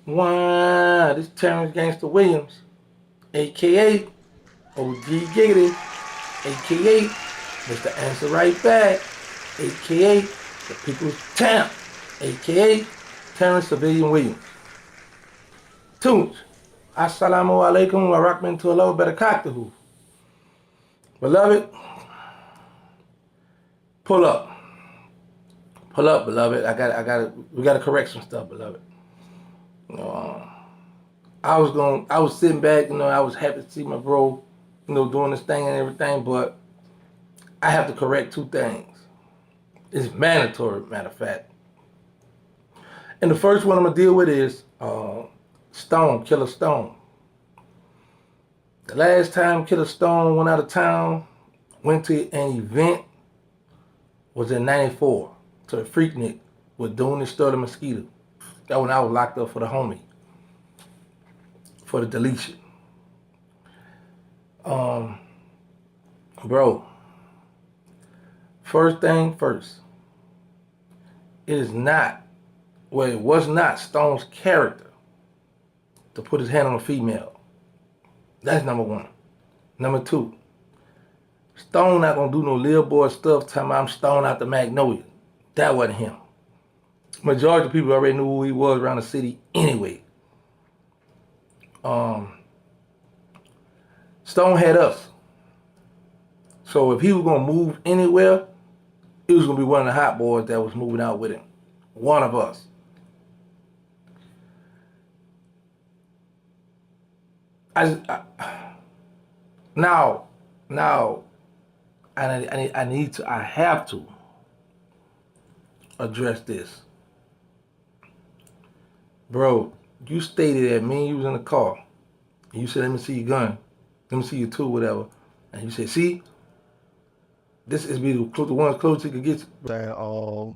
Wow, this Terrance Gangsta Williams, aka OG Giggity, aka Mr. Answer Right Back, aka the People's Champ, aka Terrance Civilian Williams. Tunes, Assalamu alaikum wa rahmatullahi wa barakatuhu. Beloved, pull up. Pull up, beloved. We gotta correct some stuff, beloved. You know, I was sitting back, I was happy to see my bro, doing this thing and everything, but I have to correct two things. It's mandatory, matter of fact. And the first one I'm gonna deal with is Stone, Killer Stone. The last time Killer Stone went out of town, went to an event, was in '94 to the Freaknik with Doon and Sturdy Mosquito. That when I was locked up for the homie, for the deletion. Bro, first thing first, it is not, well, it was not Stone's character to put his hand on a female. That's number one. Number two, Stone not gonna do no little boy stuff talking about I'm Stone out the Magnolia. That wasn't him. Majority of people already knew who he was around the city anyway. Stone had us. So if he was gonna move anywhere, it was gonna be one of the hot boys that was moving out with him. One of us. Now, I have to address this. Bro, you stated that me and you was in the car, and you said, let me see your gun, let me see your tool, whatever. And you said, see, this is the one close you could get. A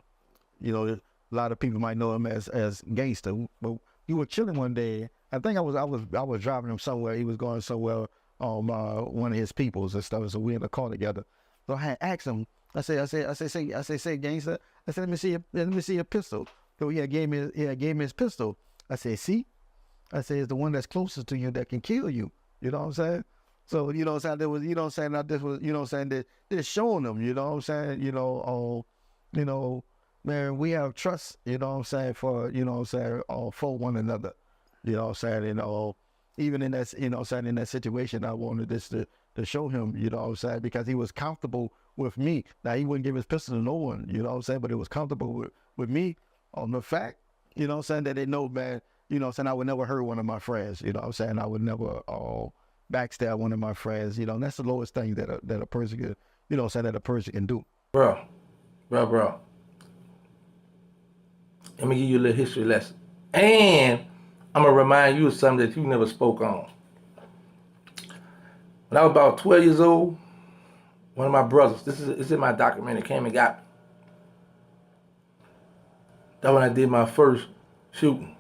lot of people might know him as Gangsta. But we were chilling one day. I think I was driving him somewhere. He was going somewhere on one of his peoples and stuff. So we in the car together. So I had asked him. I say, Gangsta. I said, let me see your pistol. So he had gave me his pistol. I said, see, I said, it's the one that's closest to you that can kill you. You know what I'm saying? So, you know what I'm saying? There was, you know what I'm saying? Now this was, you know what I'm saying? That they're showing them, you know what I'm saying? Man, we have trust, you know what I'm saying, for, you know what I'm saying, for one another. You know what I'm saying? And even in that, you know what I'm saying, in that situation, I wanted this to show him, you know what I'm saying, because he was comfortable with me. Now, he wouldn't give his pistol to no one, you know what I'm saying, but it was comfortable with me on the fact, you know what I'm saying, that they know, man, you know what I'm saying, I would never hurt one of my friends, you know what I'm saying, I would never backstab one of my friends, you know, and that's the lowest thing that a person could, you know what I'm saying, that a person can do. Bro. Let me give you a little history lesson. And I'm going to remind you of something that you never spoke on. When I was about 12 years old, one of my brothers, it's in my documentary, came and got me. That's when I did my first shooting.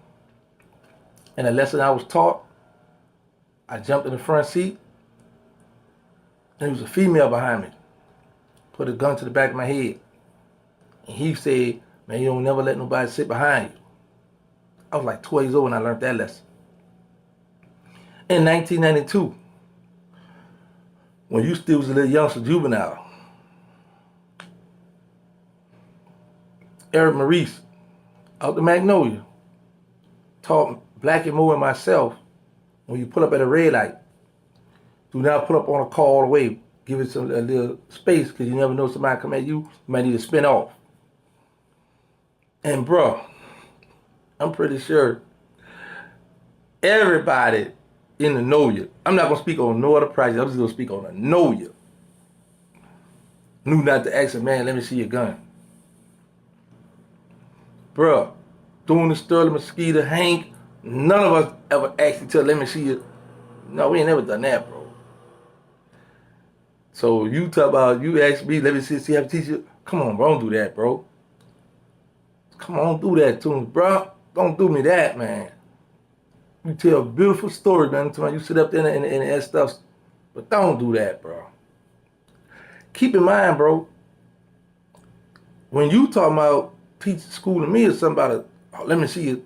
And the lesson I was taught, I jumped in the front seat, and there was a female behind me. Put a gun to the back of my head. And he said, man, you don't never let nobody sit behind you. I was like 12 years old when I learned that lesson. In 1992, when you still was a little youngster juvenile, Eric Maurice, out the Magnolia, taught Black and Mo and myself, when you pull up at a red light, do not pull up on a car all the way. Give it a little space, because you never know somebody come at you, you might need to spin off. And bro, I'm pretty sure everybody in the know you, I'm not gonna speak on no other project, I'm just gonna speak on the know you, knew not to ask a man, let me see your gun. Bro, doing the Sterling Mosquito, Hank, none of us ever asked each other, let me see you. No, we ain't never done that, bro. So you talk about, you ask me, let me see how to teach you. Come on, bro, don't do that, bro. Come on, don't do that to me, bro. Don't do me that, man. You tell a beautiful story, man. You sit up there and that stuff, but don't do that, bro. Keep in mind, bro, when you talking about teaching school to me or somebody, oh, let me see you,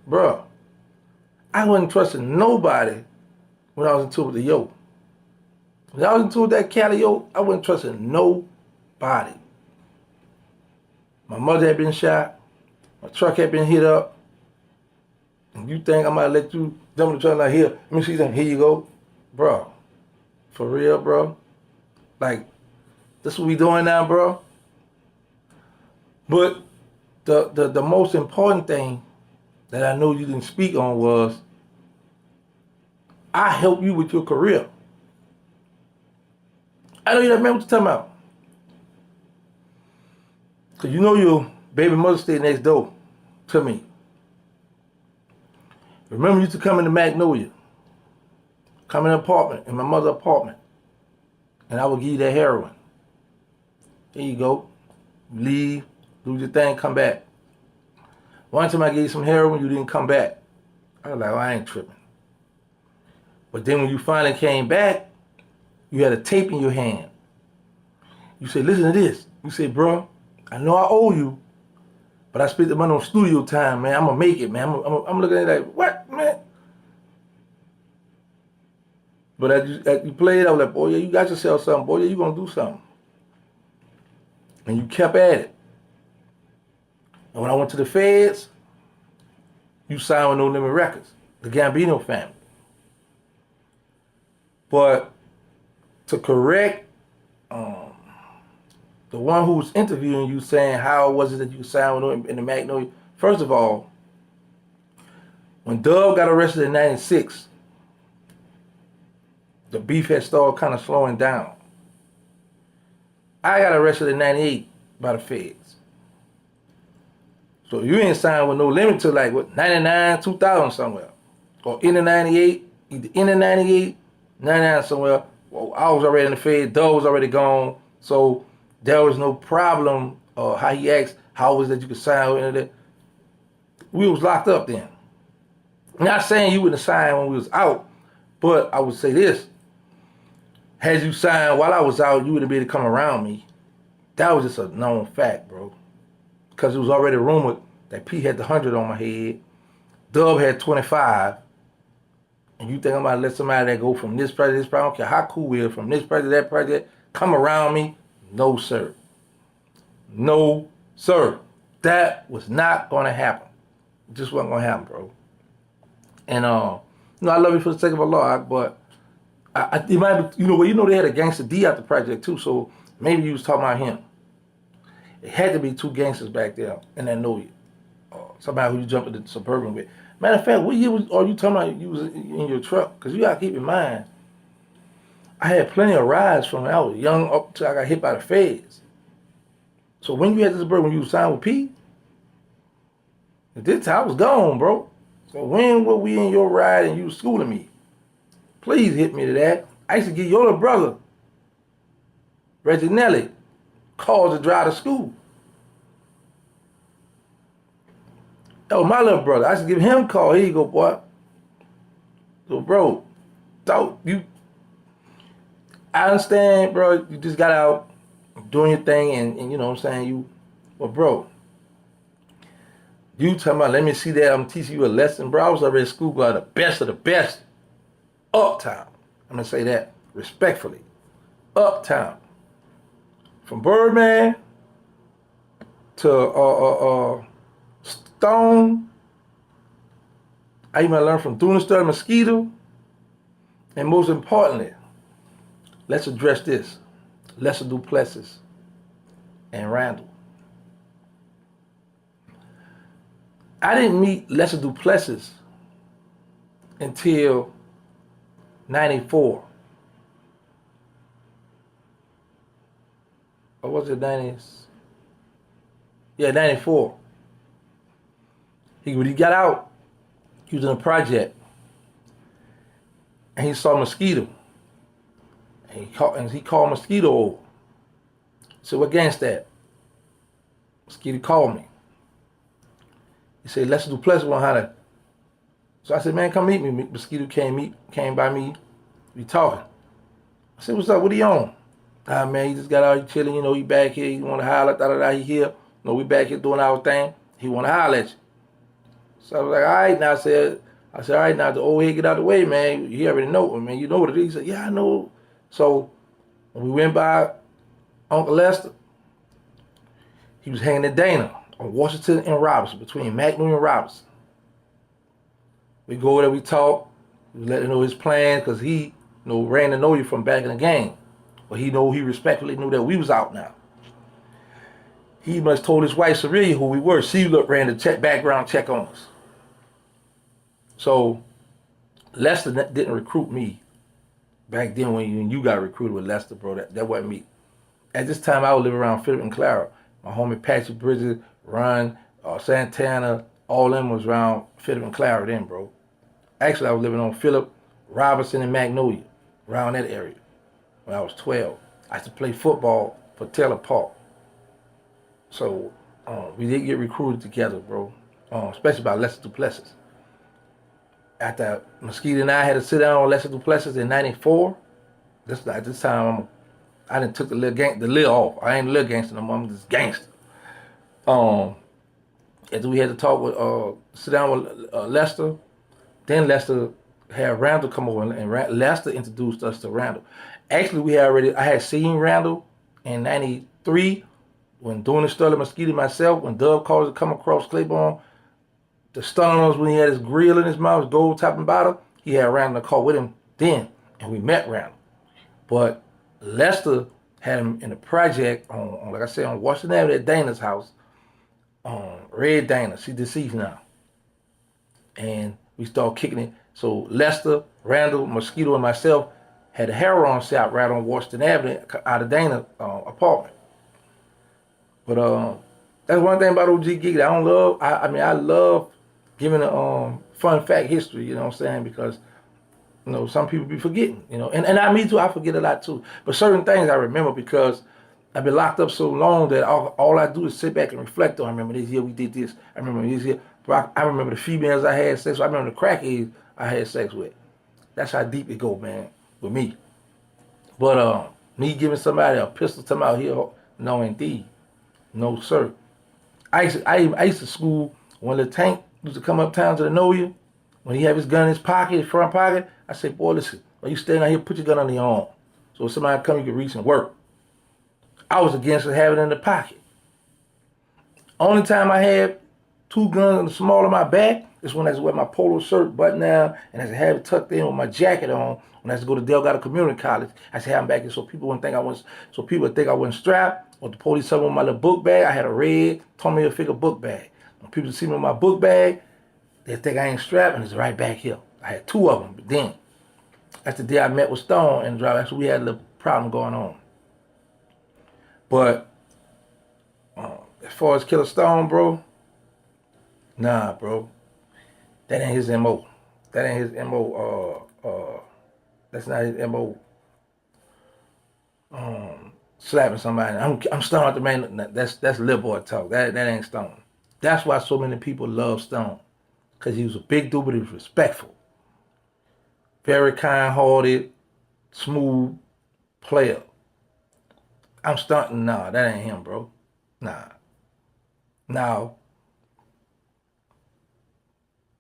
bro. I wasn't trusting nobody when I was into with the yo. When I was into with that Cali yo, I wasn't trusting nobody. My mother had been shot. My truck had been hit up. And you think I'm gonna let you jump in the truck like, here, let me see something, here you go. Bro, for real, bro? Like, this what we doing now, bro? But the most important thing that I know you didn't speak on was, I help you with your career. I know you don't remember what you're talking about. Because you know your baby mother stayed next door to me. Remember, you used to come into Magnolia, come in an apartment, in my mother's apartment, and I would give you that heroin. Here you go. Leave, do your thing, come back. One time I gave you some heroin, you didn't come back. I was like, oh, I ain't tripping. But then when you finally came back, you had a tape in your hand. You said, listen to this. You said, bro, I know I owe you, but I spent the money on studio time, man. I'm going to make it, man. I'm looking at it like, what, man? But as you played, I was like, boy, yeah, you got yourself something. Boy, yeah, you going to do something. And you kept at it. And when I went to the feds, you signed with No Limit Records, the Gambino family. But to correct the one who was interviewing you saying how was it that you signed with in the Magnolia, first of all, when Dub got arrested in 96, the beef had started kind of slowing down. I got arrested in 98 by the feds. So you ain't signed with No Limit till like, what, 99, 2000 somewhere. Or in the 98, either in the 98, 99 somewhere. Well, I was already in the feds, Dub was already gone. So there was no problem how he asked, how was it that you could sign with it. We was locked up then. Not saying you wouldn't have signed when we was out, but I would say this. Had you signed while I was out, you would have been able to come around me. That was just a known fact, bro. Because it was already rumored that P had the 100 on my head, Dub had 25, and you think I'm about to let somebody that go from this project to this project, I don't care how cool we are, from this project to that project, come around me? No, sir. No, sir. That was not going to happen. It just wasn't going to happen, bro. And, I love you for the sake of Allah, but it might be, they had a Gangsta D out the project too, so maybe you was talking about him. It had to be two gangsters back there in that Know You. Somebody who you jumped in the Suburban with. Matter of fact, what year are you talking about you was in your truck? Because you got to keep in mind, I had plenty of rides from when I was young up till I got hit by the feds. So when you had the Suburban, when you was signed with P, at this time I was gone, bro. So when were we in your ride and you was schooling me? Please hit me to that. I used to give your little brother, Reggie Nelly, calls to drive to school. That was my little brother. I used to give him a call. Here you go, boy. So, bro, I understand, bro, you just got out doing your thing and you know what I'm saying, but bro, you talking about, let me see that, I'm teaching you a lesson, bro. I was already at school by the best of the best. Uptown. I'm going to say that respectfully. Uptown. From Birdman to Stone. I even learned from Dunaster, Mosquito. And most importantly, let's address this. Lesser Duplessis and Randall. I didn't meet Lesser Duplessis until 94. Or was it 90s? Yeah, 94. When he got out, he was in a project. And he saw Mosquito. And he called Mosquito over. So what gangsta that? Mosquito called me. He said, Lesser Duplessis want how to. So I said, man, come meet me. Mosquito came by me. We talking. I said, what's up? What he on? Ah, man, he just got out, he chilling, he back here, he want to holler, he here. We back here doing our thing. He want to holler at you. So I was like, all right. Now I said, I said, all right, now the old head get out of the way, man. He already know, man. You know what it is. He said, yeah, I know. So when we went by Uncle Lester, he was hanging at Dana on Washington and Robinson, between McNew and Robinson. We go there, we talk, we let him know his plans, because he ran to know you from back in the game. But he respectfully knew that we was out now. He must told his wife Cerelia who we were. She ran the background check on us. So Lester didn't recruit me back then when you got recruited with Lester, bro. That wasn't me. At this time, I would live around Philip and Clara. My homie Patrick Bridges, Ron, Santana, all them was around Philip and Clara then, bro. Actually, I was living on Philip, Robinson, and Magnolia, around that area when I was 12. I used to play football for Taylor Park. So we did get recruited together, bro, especially by Lester Duplessis. After Mosquito and I had to sit down on Lester Duplessis in '94, at this time I done took the lid off. I ain't a little gangster no more. I'm just gangster. After we had to talk with, sit down with Lester, then Lester had Randall come over, and Lester introduced us to Randall. Actually, I had seen Randall in '93 when doing the Sterling Mosquito myself, when Dub called to come across Claiborne. The stun on us when he had his grill in his mouth, his gold top and bottom, he had Randall in the car with him then, and we met Randall. But Lester had him in the project on like I said, on Washington Avenue at Dana's house, Red Dana. She deceased now. And we started kicking it. So Lester, Randall, Mosquito, and myself had a heroin shop right on Washington Avenue out of Dana's apartment. But that's one thing about OG Giggity. I love giving a fun fact history, you know what I'm saying? Because, some people be forgetting, and me too, I forget a lot too. But certain things I remember because I've been locked up so long that all I do is sit back and reflect on. I remember this year we did this. I remember this year. I remember the females I had sex with. I remember the crackheads I had sex with. That's how deep it go, man, with me. But me giving somebody a pistol to my here, no indeed. No sir. I used to school when the tank used to come uptown to the Noya, when he had his gun in his pocket, his front pocket. I said, boy, listen, when you standing out here, put your gun under your arm. So if somebody come, you can reach and work. I was against having it in the pocket. Only time I had two guns in the small of my back is when I was wearing my polo shirt button down and I have it tucked in with my jacket on when I used to go to Delgado Community College. I used to have them back here so people would think I wasn't strapped, or the police saw me with my little book bag. I had a red Tommy Hilfiger book bag. When people see me with my book bag, they think I ain't strapped, and it's right back here. I had two of them, but then that's the day I met with Stone and Drive. That's when we had a little problem going on. But as far as Killer Stone, bro, nah, bro, that ain't his MO. That ain't his MO. That's not his MO. Slapping somebody. I'm Stone out the man. That's little boy talk. That ain't Stone. That's why so many people love Stone, because he was a big dude, but he was respectful, very kind-hearted, smooth player. I'm stunting. Nah, that ain't him, bro. Nah. Now,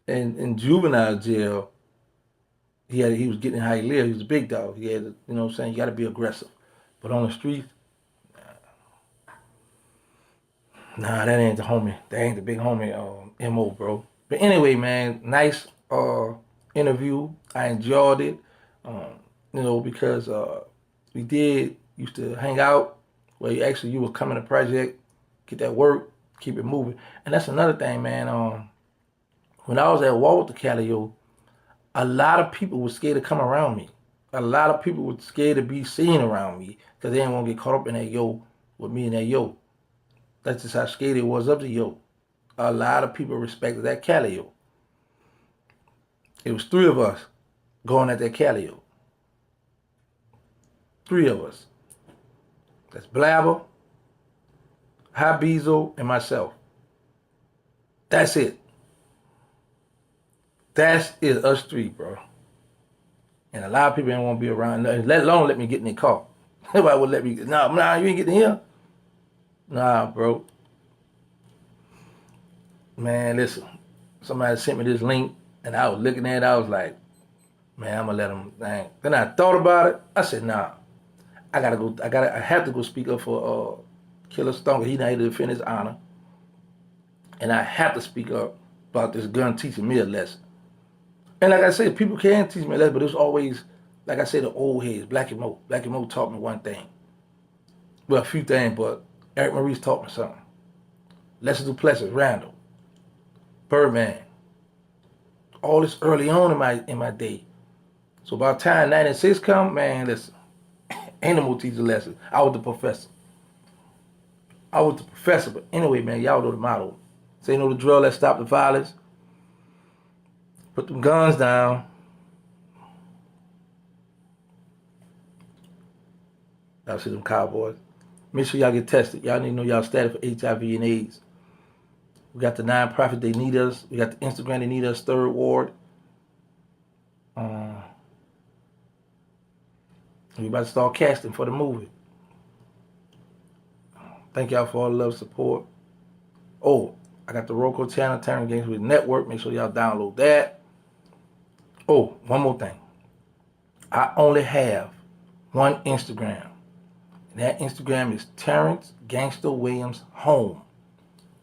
in juvenile jail, he was getting how he lived. He was a big dog. He had, you know what I'm saying, you got to be aggressive. But on the street, nah, that ain't the homie. That ain't the big homie MO, bro. But anyway, man, nice interview. I enjoyed it, because we used to hang out where you was coming to project, get that work, keep it moving. And that's another thing, man. When I was at Walter Callio, a lot of people were scared to come around me. A lot of people were scared to be seen around me because they didn't want to get caught up in that yo with me and that yo. That's just how scared it was of the yo. A lot of people respected that Callio. It was three of us going at that Callio. Three of us. That's Blabber, Habizo, and myself. That's it. That's it, us three, bro. And a lot of people didn't want to be around, let alone let me get in their car. Nobody would let me, nah, you ain't getting here. Nah, bro. Man, listen, somebody sent me this link And I was looking at it, I was like, man, I'm gonna let him dang. Then I thought about it. I said, nah, I have to go speak up for Killer Stonker. He not here to defend his honor. And I have to speak up about this gun teaching me a lesson. And like I said, people can teach me a lesson, but it's always, like I said, the old heads, Black and Mo. Black and Mo taught me one thing. Well, a few things, but Eric Maurice taught me something. Lester Duplessis, Randall, Birdman. All this early on in my day. So by the time 96 come, man, listen, ain't no more teaching lessons. I was the professor. But anyway, man, y'all know the motto. Say no to the drill, let's stop the violence. Put them guns down. Y'all see them cowboys. Make sure y'all get tested. Y'all need to know y'all status for HIV and AIDS. We got the nonprofit, they need us. We got the Instagram, they need us. Third Ward. We about to start casting for the movie. Thank y'all for all the love, support. Oh, I got the Roku channel, Terrance Gangsta Williams Network. Make sure y'all download that. Oh, one more thing. I only have one Instagram. And that Instagram is Terrance Gangsta Williams Home.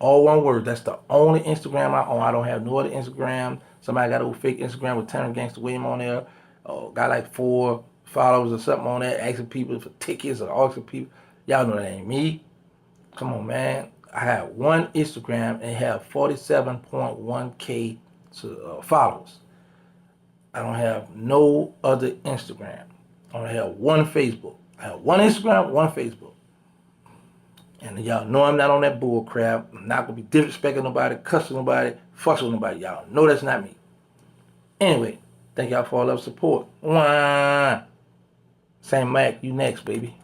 All one word. That's the only Instagram I own. I don't have no other Instagram. Somebody got a fake Instagram with Terrance Gangsta Williams on there. Got like 4 followers or something on there, asking people for tickets or asking people. Y'all know that ain't me. Come on, man. I have one Instagram and have 47.1K followers. I don't have no other Instagram. I only have one Facebook. I have one Instagram, one Facebook. And y'all know I'm not on that bull crap. I'm not going to be disrespecting nobody, cussing nobody, fussing with nobody. Y'all know that's not me. Anyway, thank y'all for all the support. Wah. Saint Mac, you next, baby.